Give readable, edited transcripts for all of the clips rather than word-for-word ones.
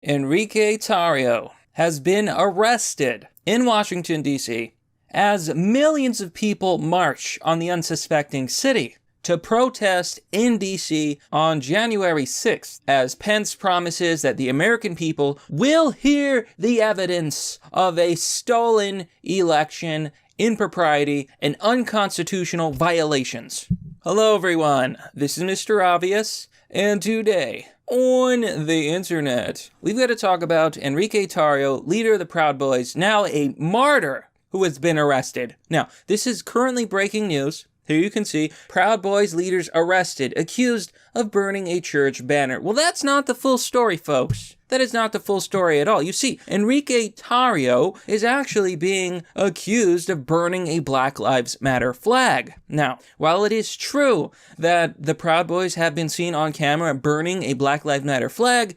Enrique Tarrio has been arrested in Washington, D.C. as millions of people march on the unsuspecting city to protest in D.C. on January 6th, as Pence promises that the American people will hear the evidence of a stolen election, impropriety, and unconstitutional violations. Hello, everyone. This is Mr. Obvious, and today on the internet, we've got to talk about Enrique Tarrio, leader of the Proud Boys, now a martyr who has been arrested. Now, this is currently breaking news. Here you can see Proud Boys leaders arrested, accused of burning a church banner. Well, that's not the full story, folks. That is not the full story at all. You see, Enrique Tarrio is actually being accused of burning a Black Lives Matter flag. Now, while it is true that the Proud Boys have been seen on camera burning a Black Lives Matter flag,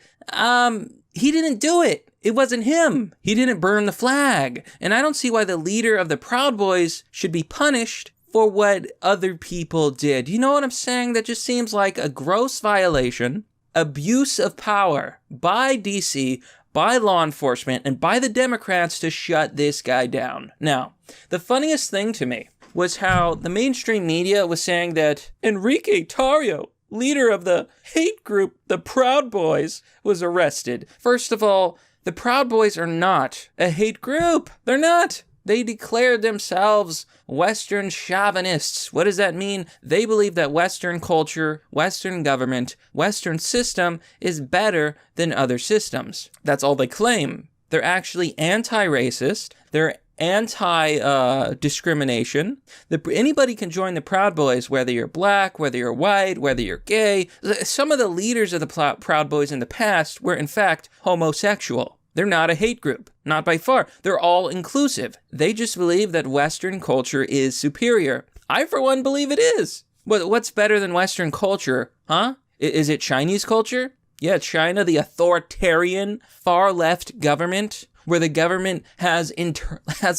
he didn't do it. It wasn't him. He didn't burn the flag. And I don't see why the leader of the Proud Boys should be punished for what other people did. You know what I'm saying? That just seems like a gross violation, abuse of power by DC, by law enforcement, and by the Democrats to shut this guy down. Now, the funniest thing to me was how the mainstream media was saying that Enrique Tarrio, leader of the hate group, the Proud Boys, was arrested. First of all, the Proud Boys are not a hate group. They're not. They declared themselves Western chauvinists. What does that mean? They believe that Western culture, Western government, Western system is better than other systems. That's all they claim. They're actually anti-racist. They're anti-discrimination. Anybody can join the Proud Boys, whether you're black, whether you're white, whether you're gay. Some of the leaders of the Proud Boys in the past were, in fact, homosexual. They're not a hate group, not by far. They're all inclusive. They just believe that Western culture is superior. I, for one, believe it is. What's better than Western culture, huh? Is it Chinese culture? Yeah, China, the authoritarian, far-left government, where the government has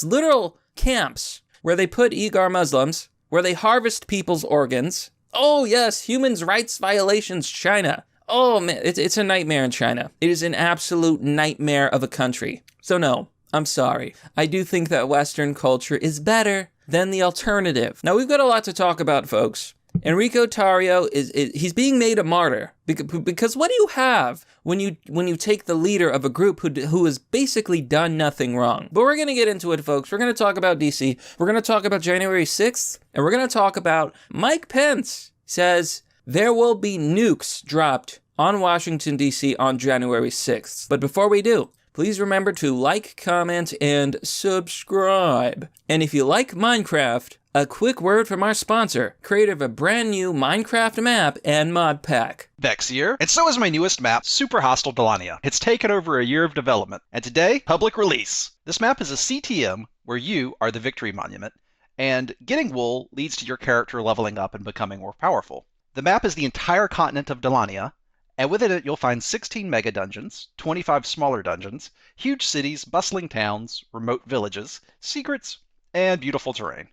literal camps, where they put Uyghur Muslims, where they harvest people's organs. Oh, yes, human rights violations, China. Oh, man, it's a nightmare in China. It is an absolute nightmare of a country. So no, I'm sorry. I do think that Western culture is better than the alternative. Now, we've got a lot to talk about, folks. Enrique Tarrio, he's being made a martyr. Because what do you have when you take the leader of a group who has basically done nothing wrong? But we're going to get into it, folks. We're going to talk about DC. We're going to talk about January 6th. And we're going to talk about Mike Pence says there will be nukes dropped on Washington, D.C. on January 6th. But before we do, please remember to like, comment, and subscribe. And if you like Minecraft, a quick word from our sponsor, creator of a brand new Minecraft map and mod pack. Vex here, and so is my newest map, Super Hostile Delania. It's taken over a year of development, and today, public release. This map is a CTM where you are the victory monument, and getting wool leads to your character leveling up and becoming more powerful. The map is the entire continent of Delania, and within it you'll find 16 mega dungeons, 25 smaller dungeons, huge cities, bustling towns, remote villages, secrets, and beautiful terrain.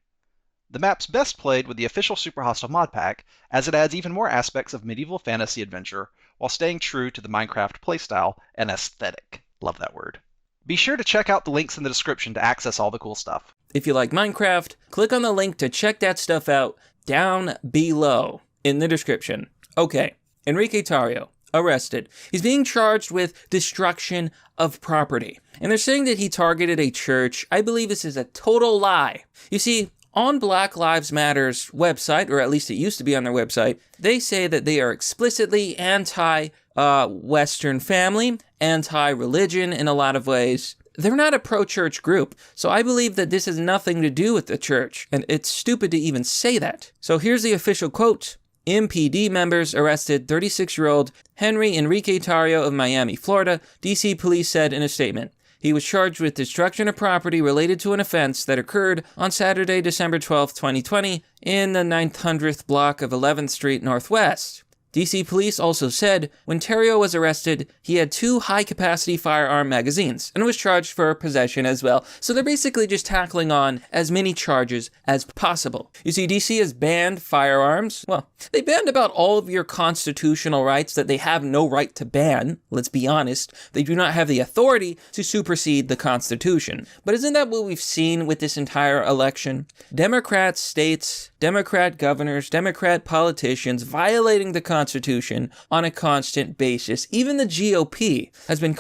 The map's best played with the official Super Hostile mod pack, as it adds even more aspects of medieval fantasy adventure while staying true to the Minecraft playstyle and aesthetic. Love that word. Be sure to check out the links in the description to access all the cool stuff. If you like Minecraft, click on the link to check that stuff out down below in the description. Okay, Enrique Tarrio, arrested. He's being charged with destruction of property. And they're saying that he targeted a church. I believe this is a total lie. You see, on Black Lives Matter's website, or at least it used to be on their website, they say that they are explicitly anti-Western family, anti-religion in a lot of ways. They're not a pro-church group, so I believe that this has nothing to do with the church, and it's stupid to even say that. So here's the official quote. MPD members arrested 36-year-old Henry Enrique Tarrio of Miami, Florida, D.C. police said in a statement. He was charged with destruction of property related to an offense that occurred on Saturday, December 12, 2020, in the 900th block of 11th Street Northwest. DC police also said when Tarrio was arrested, he had 2 high-capacity firearm magazines and was charged for possession as well. So they're basically just tackling on as many charges as possible. You see, DC has banned firearms. Well, they banned about all of your constitutional rights that they have no right to ban. Let's be honest. They do not have the authority to supersede the Constitution. But isn't that what we've seen with this entire election? Democrat states, Democrat governors, Democrat politicians violating the Constitution on a constant basis. Even the GOP has been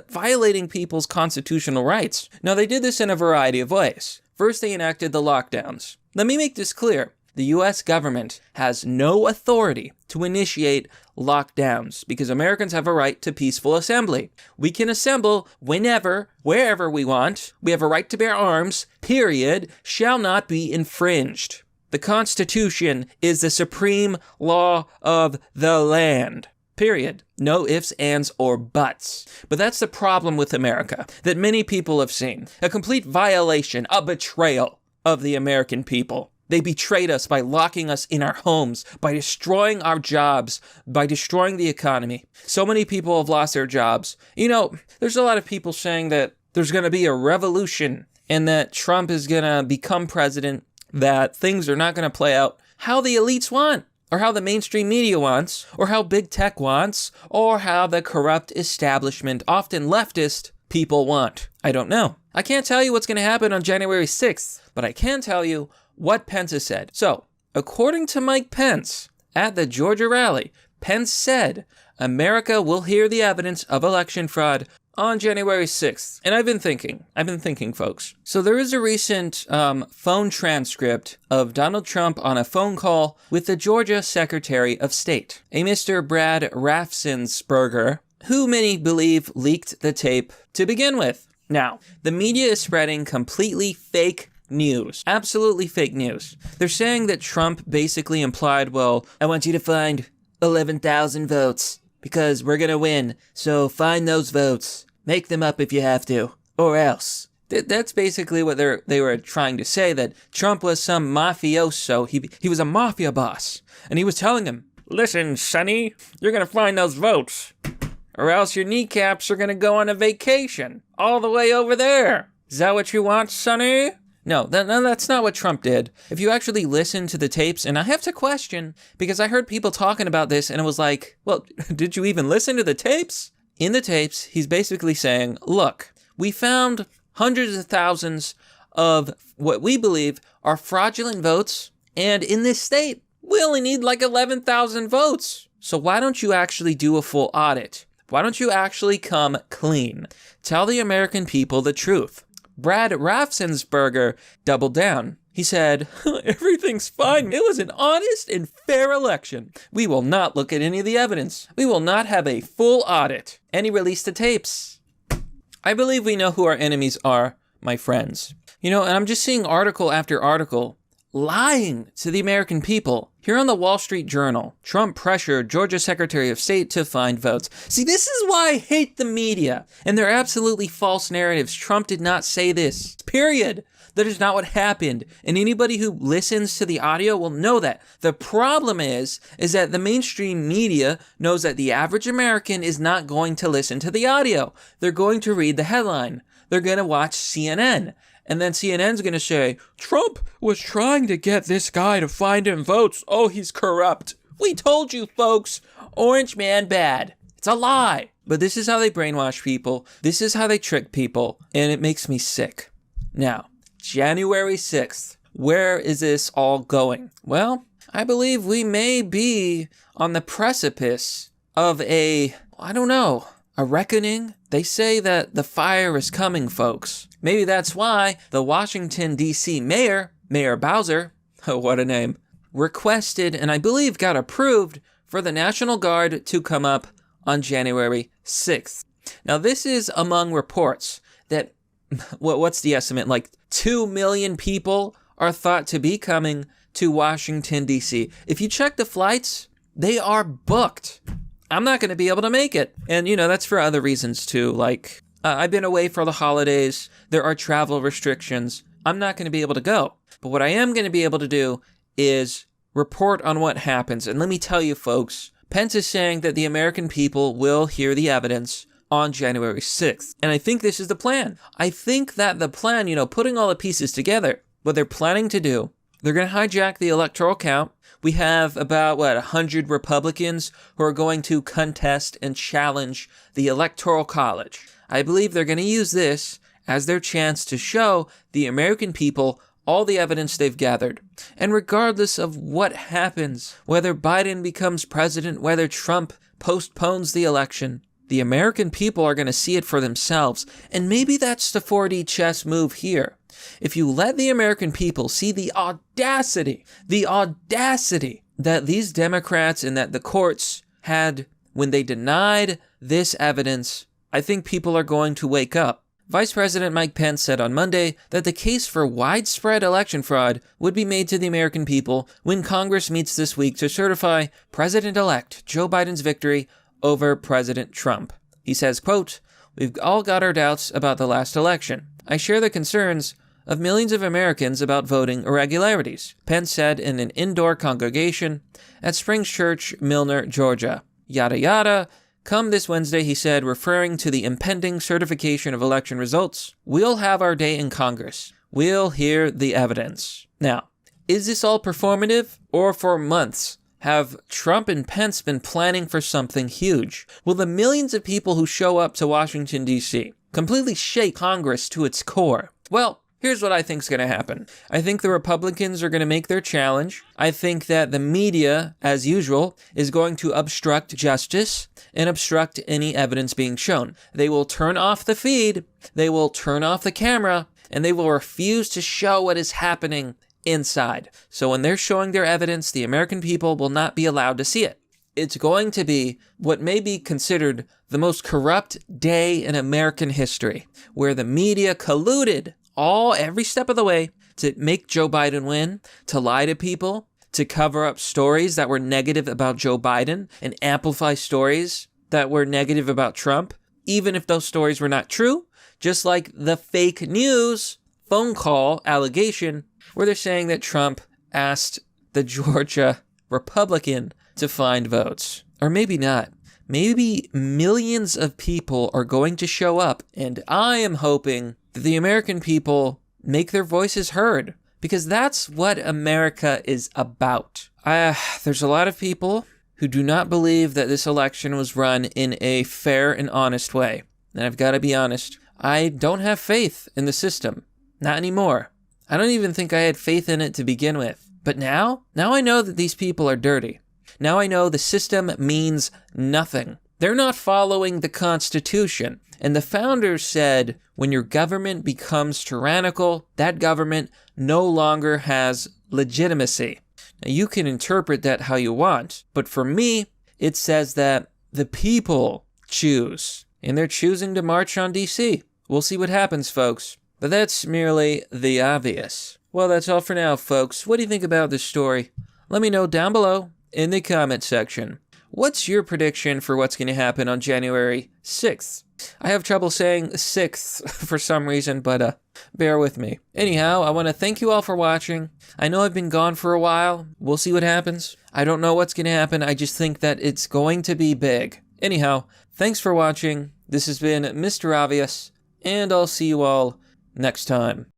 violating people's constitutional rights. Now, they did this in a variety of ways. First, they enacted the lockdowns. Let me make this clear. The U.S. government has no authority to initiate lockdowns because Americans have a right to peaceful assembly. We can assemble whenever, wherever we want. We have a right to bear arms, period, shall not be infringed. The Constitution is the supreme law of the land. Period. No ifs, ands, or buts. But that's the problem with America that many people have seen. A complete violation, a betrayal of the American people. They betrayed us by locking us in our homes, by destroying our jobs, by destroying the economy. So many people have lost their jobs. You know, there's a lot of people saying that there's going to be a revolution and that Trump is going to become president, that things are not going to play out how the elites want, or how the mainstream media wants, or how big tech wants, or how the corrupt establishment, often leftist, people want. I don't know. I can't tell you what's going to happen on January 6th, but I can tell you what Pence has said. So, according to Mike Pence, at the Georgia rally, Pence said America will hear the evidence of election fraud on January 6th. And I've been thinking, folks. So there is a recent phone transcript of Donald Trump on a phone call with the Georgia Secretary of State, a Mr. Brad Raffensperger, who many believe leaked the tape to begin with. Now, the media is spreading completely fake news. Absolutely fake news. They're saying that Trump basically implied, well, I want you to find 11,000 votes because we're going to win. So find those votes. Make them up if you have to, or else. That's basically what they were trying to say, that Trump was some mafioso. He was a mafia boss. And he was telling him, listen, Sonny, you're going to find those votes, or else your kneecaps are going to go on a vacation all the way over there. Is that what you want, Sonny? No, that's not what Trump did. If you actually listen to the tapes, and I have to question, because I heard people talking about this, and it was like, well, did you even listen to the tapes? In the tapes, he's basically saying, look, we found hundreds of thousands of what we believe are fraudulent votes, and in this state, we only need like 11,000 votes. So why don't you actually do a full audit? Why don't you actually come clean? Tell the American people the truth. Brad Raffensperger doubled down. He said, everything's fine. It was an honest and fair election. We will not look at any of the evidence. We will not have a full audit. And he released the tapes. I believe we know who our enemies are, my friends. You know, and I'm just seeing article after article lying to the American people. Here on the Wall Street Journal, Trump pressured Georgia Secretary of State to find votes. See, this is why I hate the media and their absolutely false narratives. Trump did not say this. Period. That is not what happened. And anybody who listens to the audio will know that. The problem is that the mainstream media knows that the average American is not going to listen to the audio. They're going to read the headline. They're going to watch CNN. And then CNN's going to say, Trump was trying to get this guy to find him votes. Oh, he's corrupt. We told you, folks. Orange man bad. It's a lie. But this is how they brainwash people. This is how they trick people. And it makes me sick. Now, January 6th. Where is this all going? Well, I believe we may be on the precipice of a reckoning. They say that the fire is coming, folks. Maybe that's why the Washington, D.C. Mayor Bowser, oh, what a name, requested and I believe got approved for the National Guard to come up on January 6th. Now, this is among reports that, what's the estimate? Like 2 million people are thought to be coming to Washington, D.C. If you check the flights, they are booked. I'm not going to be able to make it. And, that's for other reasons too. Like, I've been away for the holidays. There are travel restrictions. I'm not going to be able to go. But what I am going to be able to do is report on what happens. And let me tell you, folks, Pence is saying that the American people will hear the evidence on January 6th. And I think this is the plan. I think that the plan, putting all the pieces together, what they're planning to do, they're going to hijack the electoral count. We have about, 100 Republicans who are going to contest and challenge the Electoral College. I believe they're going to use this as their chance to show the American people all the evidence they've gathered. And regardless of what happens, whether Biden becomes president, whether Trump postpones the election, the American people are going to see it for themselves. And maybe that's the 4D chess move here. If you let the American people see the audacity that these Democrats and that the courts had when they denied this evidence, I think people are going to wake up. Vice President Mike Pence said on Monday that the case for widespread election fraud would be made to the American people when Congress meets this week to certify President-elect Joe Biden's victory over President Trump. He says, quote, "We've all got our doubts about the last election. I share the concerns of millions of Americans about voting irregularities," Pence said in an indoor congregation at Springs Church, Milner, Georgia. Yada yada. Come this Wednesday, he said, referring to the impending certification of election results. We'll have our day in Congress. We'll hear the evidence. Now, is this all performative? Or for months, have Trump and Pence been planning for something huge? Will the millions of people who show up to Washington, D.C. completely shake Congress to its core? Well, here's what I think is going to happen. I think the Republicans are going to make their challenge. I think that the media, as usual, is going to obstruct justice and obstruct any evidence being shown. They will turn off the feed, they will turn off the camera, and they will refuse to show what is happening inside. So when they're showing their evidence, the American people will not be allowed to see it. It's going to be what may be considered the most corrupt day in American history, where the media colluded every step of the way to make Joe Biden win, to lie to people, to cover up stories that were negative about Joe Biden and amplify stories that were negative about Trump, even if those stories were not true, just like the fake news phone call allegation where they're saying that Trump asked the Georgia Republican to find votes. Or maybe not. Maybe millions of people are going to show up, and I am hoping that the American people make their voices heard, because that's what America is about. There's a lot of people who do not believe that this election was run in a fair and honest way. And I've got to be honest, I don't have faith in the system. Not anymore. I don't even think I had faith in it to begin with. But now I know that these people are dirty. Now I know the system means nothing. They're not following the Constitution. And the founders said, when your government becomes tyrannical, that government no longer has legitimacy. Now, you can interpret that how you want, but for me, it says that the people choose, and they're choosing to march on D.C. We'll see what happens, folks. But that's merely the obvious. Well, that's all for now, folks. What do you think about this story? Let me know down below in the comment section. What's your prediction for what's going to happen on January 6th? I have trouble saying 6th for some reason, but bear with me. Anyhow, I want to thank you all for watching. I know I've been gone for a while. We'll see what happens. I don't know what's going to happen. I just think that it's going to be big. Anyhow, thanks for watching. This has been Mr. Obvious, and I'll see you all next time.